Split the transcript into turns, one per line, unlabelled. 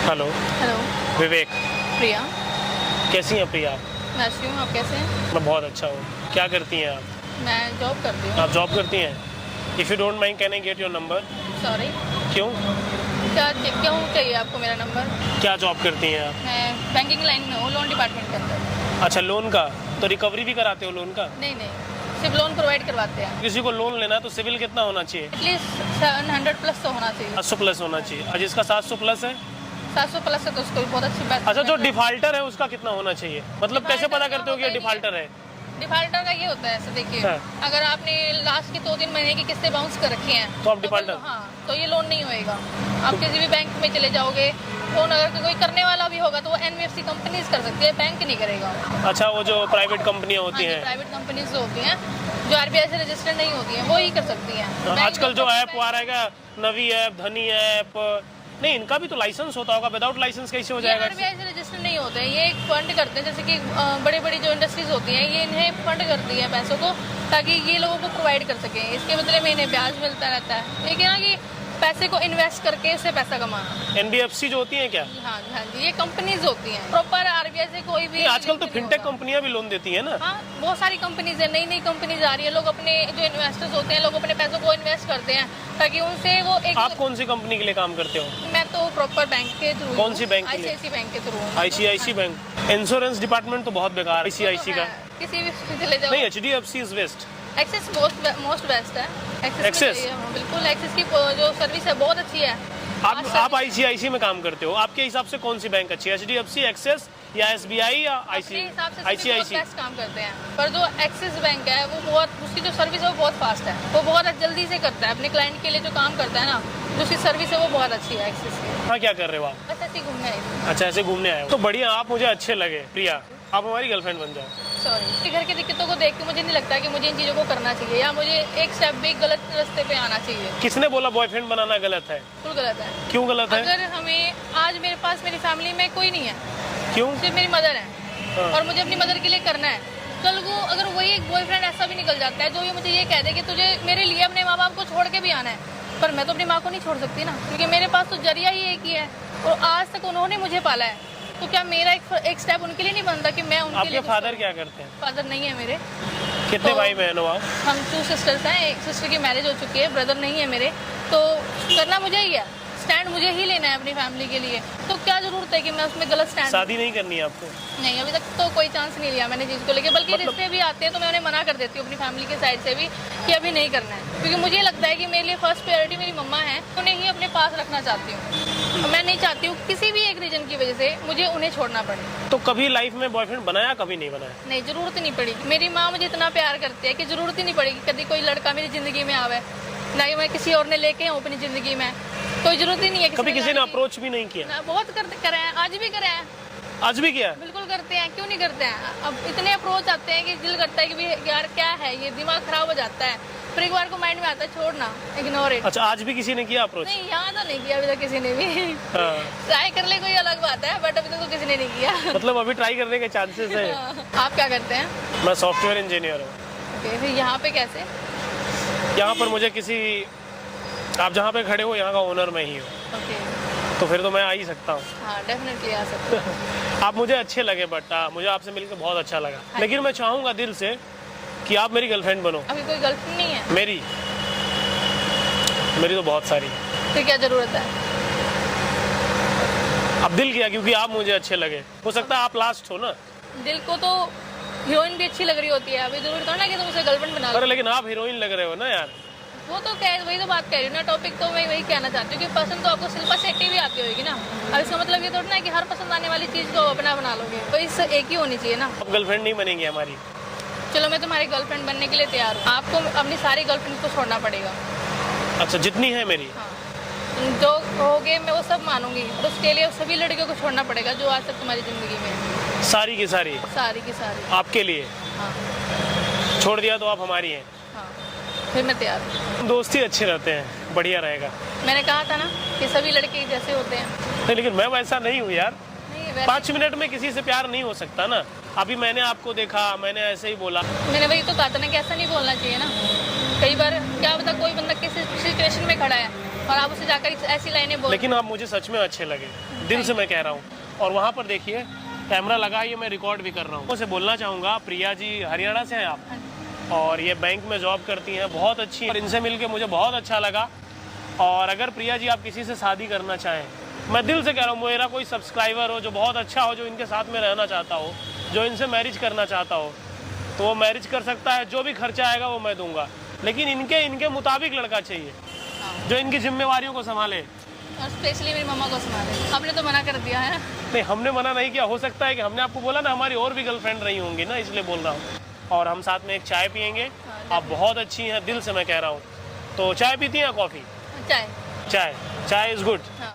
Hello.
Hello.
विवेक।
प्रिया।
कैसी हैं प्रिया?
मैं अच्छी हूँ, आप कैसे हैं?
मैं बहुत अच्छा हूँ। क्या करती हैं आप?
मैं जॉब करती हूँ।
आप जॉब करती हैं? If you don't mind can I get your number?
Sorry.
क्यों?
क्यों चाहिए आपको मेरा नंबर?
क्या जॉब करती हैं आप?
मैं बैंकिंग लाइन में हूँ, लोन डिपार्टमेंट के अंदर।
अच्छा, लोन का? तो रिकवरी भी कराते हो लोन का?
नहीं, सिर्फ लोन प्रोवाइड करवाते हैं।
किसी को लोन लेना है तो सिविल कितना होना चाहिए?
एटलीस्ट 700 प्लस तो होना चाहिए।
800 प्लस होना चाहिए। और जिसका 700 प्लस है?
700 प्लस है तो उसको भी बहुत अच्छी बात।
अच्छा, जो डिफाल्टर है उसका कितना होना चाहिए? मतलब कैसे पता करते हो कि ये डिफाल्टर है?
डिफाल्टर का ये होता है, ऐसे देखिए,
हाँ।
अगर आपने लास्ट के 2-3 महीने की किस्तें बाउंस कर रखी हैं
तो आप डिफाल्टर?
हाँ, तो ये लोन नहीं होएगा। आप किसी भी बैंक में चले जाओगे, फोन अगर कोई करने वाला भी होगा तो वो एनबीएफसी कंपनीज कर सकती है, बैंक नहीं करेगा।
अच्छा, वो जो प्राइवेट कंपनियां होती हैं,
प्राइवेट कंपनीज जो होती हैं, जो आरबीआई से रजिस्टर्ड नहीं होती हैं, वो ही कर सकती हैं।
आजकल जो ऐप आ रहा है, नवी ऐप, धनी ऐप, नहीं इनका भी तो लाइसेंस होता होगा। विदाउट लाइसेंस कैसे हो जाएगा?
आरबीआई से रजिस्टर नहीं होते हैं, ये एक फंड करते हैं, जैसे कि बड़ी बड़ी जो इंडस्ट्रीज होती हैं, ये इन्हें फंड करती है पैसों को, ताकि ये लोगों को प्रोवाइड कर सकें। इसके बदले में इन्हें ब्याज मिलता रहता है, लेकिन ना कि पैसे को इन्वेस्ट करके उससे पैसा कमाना।
एनबीएफसी जो होती है क्या?
हाँ जी, ये कंपनीज होती हैं प्रॉपर आरबीआई से कोई भी।
आजकल तो फिनटेक कंपनियां भी लोन देती है ना?
हाँ, बहुत सारी कंपनीज है, नई कंपनीज आ रही है। लोग अपने जो इन्वेस्टर्स होते हैं, लोग अपने पैसों को इन्वेस्ट करते हैं ताकि उनसे वो एक।
आप कौन सी कंपनी के लिए काम करते हो?
मैं तो प्रॉपर बैंक के थ्रू।
कौन सी बैंक?
आईसीआईसी बैंक के through.
ICICI bank. Insurance department तो बहुत बेकार। आईसीआईसी का
किसी भी चले जाओ।
नहीं, HDFC is best.
Axis most best है।
एक्सिस?
बिल्कुल, एक्सिस की जो सर्विस है बहुत अच्छी है।
आप आईसीआईसी में काम करते हो, आपके हिसाब से कौन सी बैंक अच्छी है? एचडीएफसी, एक्सिस या एसबीआई या आईसीआईसी?
बेस्ट काम करते हैं, पर जो एक्सिस बैंक है वो बहुत, उसकी जो सर्विस है वो बहुत फास्ट है, वो बहुत जल्दी से करता है अपने क्लाइंट के लिए। जो काम करता है ना, जो उसकी सर्विस है वो बहुत अच्छी है एक्सिस की।
हाँ, क्या कर रहे हो आप?
बस ऐसे ही घूमने आई थी।
अच्छा, ऐसे घूमने आए हो तो बढ़िया। आप मुझे अच्छे लगे प्रिया, आप हमारी गर्लफ्रेंड बन जाओ।
सॉरी, घर की दिक्कतों को देख के मुझे नहीं लगता कि मुझे इन चीज़ों को करना चाहिए, या मुझे एक स्टेप भी गलत रास्ते पे आना चाहिए।
किसने बोला बॉयफ्रेंड बनाना गलत है?
बिल्कुल गलत है।
क्यों गलत है?
अगर हमें आज मेरे पास मेरी फैमिली में कोई नहीं है,
क्यों?
सिर्फ मेरी मदर है,
हाँ।
और मुझे अपनी मदर के लिए करना है, कल को अगर वही एक बॉयफ्रेंड ऐसा भी निकल जाता है जो ये मुझे ये कह दे कि तुझे मेरे लिए अपने माँ बाप को छोड़ के भी आना है, पर मैं तो अपनी माँ को नहीं छोड़ सकती ना, क्योंकि मेरे पास तो जरिया ही एक ही है, और आज तक उन्होंने मुझे पाला है, तो क्या मेरा एक स्टेप उनके लिए नहीं बनता कि मैं उनके लिए?
आपके फादर क्या करते हैं?
फादर नहीं है मेरे।
कितने
तो
भाई बहन हो आप?
हम 2 सिस्टर्स हैं, एक सिस्टर की मैरिज हो चुकी है, ब्रदर नहीं है मेरे। तो करना मुझे ही है, स्टैंड मुझे ही लेना है अपनी फैमिली के लिए, तो क्या जरूरत है कि मैं उसमें गलत स्टैंड?
शादी नहीं करनी है आपको?
नहीं, अभी तक तो कोई चांस नहीं लिया मैंने चीज़ को लेके, बल्कि रिश्ते भी आते हैं तो मैं उन्हें मना कर देती हूँ अपनी फैमिली के साइड से भी कि अभी नहीं करना है, क्योंकि मुझे लगता है कि मेरे लिए फर्स्ट प्रायोरिटी मेरी मम्मा है, उन्हें ही अपने पास रखना चाहती हूँ। मैं नहीं चाहती हूँ किसी भी एक रीजन की वजह से मुझे उन्हें छोड़ना पड़े।
तो कभी लाइफ में बॉयफ्रेंड बनाया, कभी नहीं बनाया?
नहीं, जरूरत नहीं पड़ी। मेरी माँ मुझे इतना प्यार करती है कि जरूरत ही नहीं पड़ेगी कभी कोई लड़का मेरी जिंदगी में आवे, ना ही मैं किसी और ने लेके आऊँ अपनी जिंदगी में, कोई जरूरत ही नहीं है।
कभी किसी ने अप्रोच भी नहीं किया?
बहुत करे हैं, आज भी करे हैं।
आज भी किया?
बिल्कुल करते हैं, क्यों नहीं करते हैं। अब इतने अप्रोच आते हैं कि दिल करता है कि भी यार क्या है ये, दिमाग खराब हो जाता है, फिर एक बार को माइंड में आता है छोड़ना, इग्नोर इट।
अच्छा, आज भी किसी ने किया अप्रोच?
नहीं, यहाँ तो नहीं किया अभी तक किसी ने भी।
हाँ।
ट्राई कर ले कोई अलग बात है, बट अभी तक तो किसी ने नहीं किया।
मतलब अभी ट्राई करने के चांसेस है?
आप क्या करते हैं?
मैं सॉफ्टवेयर इंजीनियर हूँ।
ओके, फिर यहाँ पे कैसे?
यहाँ पर मुझे किसी, आप जहाँ पे खड़े हो यहाँ का ओनर मैं ही हूँ,
ओके,
तो फिर तो मैं आ ही सकता हूँ।
हाँ डेफिनेटली आ सकते हैं।
आप मुझे अच्छे लगे, बट मुझे आपसे मिलकर बहुत अच्छा लगा, लेकिन मैं चाहूँगा दिल से कि आप मेरी गर्लफ्रेंड बनो।
अभी कोई गर्लफ्रेंड नहीं है?
मेरी तो बहुत सारी।
फिर क्या जरूरत है?
अब दिल किया क्योंकि आप मुझे अच्छे लगे, हो सकता है आप लास्ट हो ना।
दिल को तो हीरोइन भी अच्छी लग रही होती है, अभी जरूरी तो ना कि तुम उसे गर्लफ्रेंड बना लो।
अरे लेकिन आप हीरोइन लग रहे हो ना यार।
वो तो वही तो बात कह रही हूँ ना, टॉपिक तो मैं वही कहना चाहती हूँ कि पसंद तो आपको शिल्पा शेट्टी भी आती होगी ना। अब इसका मतलब ये थोड़ा ना कि हर पसंद आने वाली चीज़ को अपना बना लोगे, तो इससे एक ही होनी चाहिए ना।
अब गर्लफ्रेंड नहीं बनेंगी हमारी?
चलो, मैं तुम्हारी गर्लफ्रेंड बनने के लिए तैयार हूँ। आपको अपनी सारी गर्लफ्रेंड को छोड़ना पड़ेगा।
अच्छा, जितनी है मेरी?
हाँ, तुम जो कहोगे मैं वो सब मानूंगी, और उसके लिए सभी लड़कियों को छोड़ना पड़ेगा जो आज तक तुम्हारी जिंदगी में।
सारी की सारी?
सारी की सारी
आपके लिए?
हाँ।
छोड़ दिया तो आप हमारी हैं?
हाँ, फिर मैं तैयार हूँ।
दोस्ती अच्छे रहते हैं, बढ़िया रहेगा।
मैंने कहा था ना कि सभी लड़के जैसे होते हैं।
नहीं, लेकिन मैं वैसा नहीं हूँ यार।
नहीं, वैसे
5 मिनट में किसी से प्यार नहीं हो सकता ना। अभी मैंने आपको देखा, मैंने ऐसे ही बोला।
मैंने वही तो कहा था ना कि ऐसा नहीं बोलना चाहिए ना। कई बार क्या पता कोई बंदा किस सिचुएशन में खड़ा है और आप उसे जाकर ऐसी लाइनें बोल।
लेकिन आप मुझे सच में अच्छे लगे, दिल से मैं कह रहा हूँ। और वहाँ पर देखिए कैमरा लगा है, ये मैं रिकॉर्ड भी कर रहा हूँ। उसे बोलना चाहूँगा, प्रिया जी हरियाणा से हैं आप और ये बैंक में जॉब करती हैं, बहुत अच्छी है और इनसे मिलके मुझे बहुत अच्छा लगा। और अगर प्रिया जी आप किसी से शादी करना चाहें, मैं दिल से कह रहा हूँ, मेरा कोई सब्सक्राइबर हो जो बहुत अच्छा हो, जो इनके साथ में रहना चाहता हो, जो इनसे मैरिज करना चाहता हो, तो वो मैरिज कर सकता है। जो भी खर्चा आएगा वो मैं दूंगा, लेकिन इनके मुताबिक लड़का चाहिए जो इनकी जिम्मेवारियों को संभाले।
और स्पेशली मेरी मम्मा को संभाले। आपने तो मना कर दिया है।
नहीं, हमने मना नहीं किया। हो सकता है कि हमने आपको बोला ना हमारी और भी गर्लफ्रेंड रही होंगी ना, इसलिए बोल रहा हूँ। और हम साथ में एक चाय पियेंगे। आप बहुत अच्छी हैं, दिल से मैं कह रहा हूँ। तो चाय पीती हैं या कॉफ़ी?
चाय।
चाय, चाय इज़ गुड।
हाँ।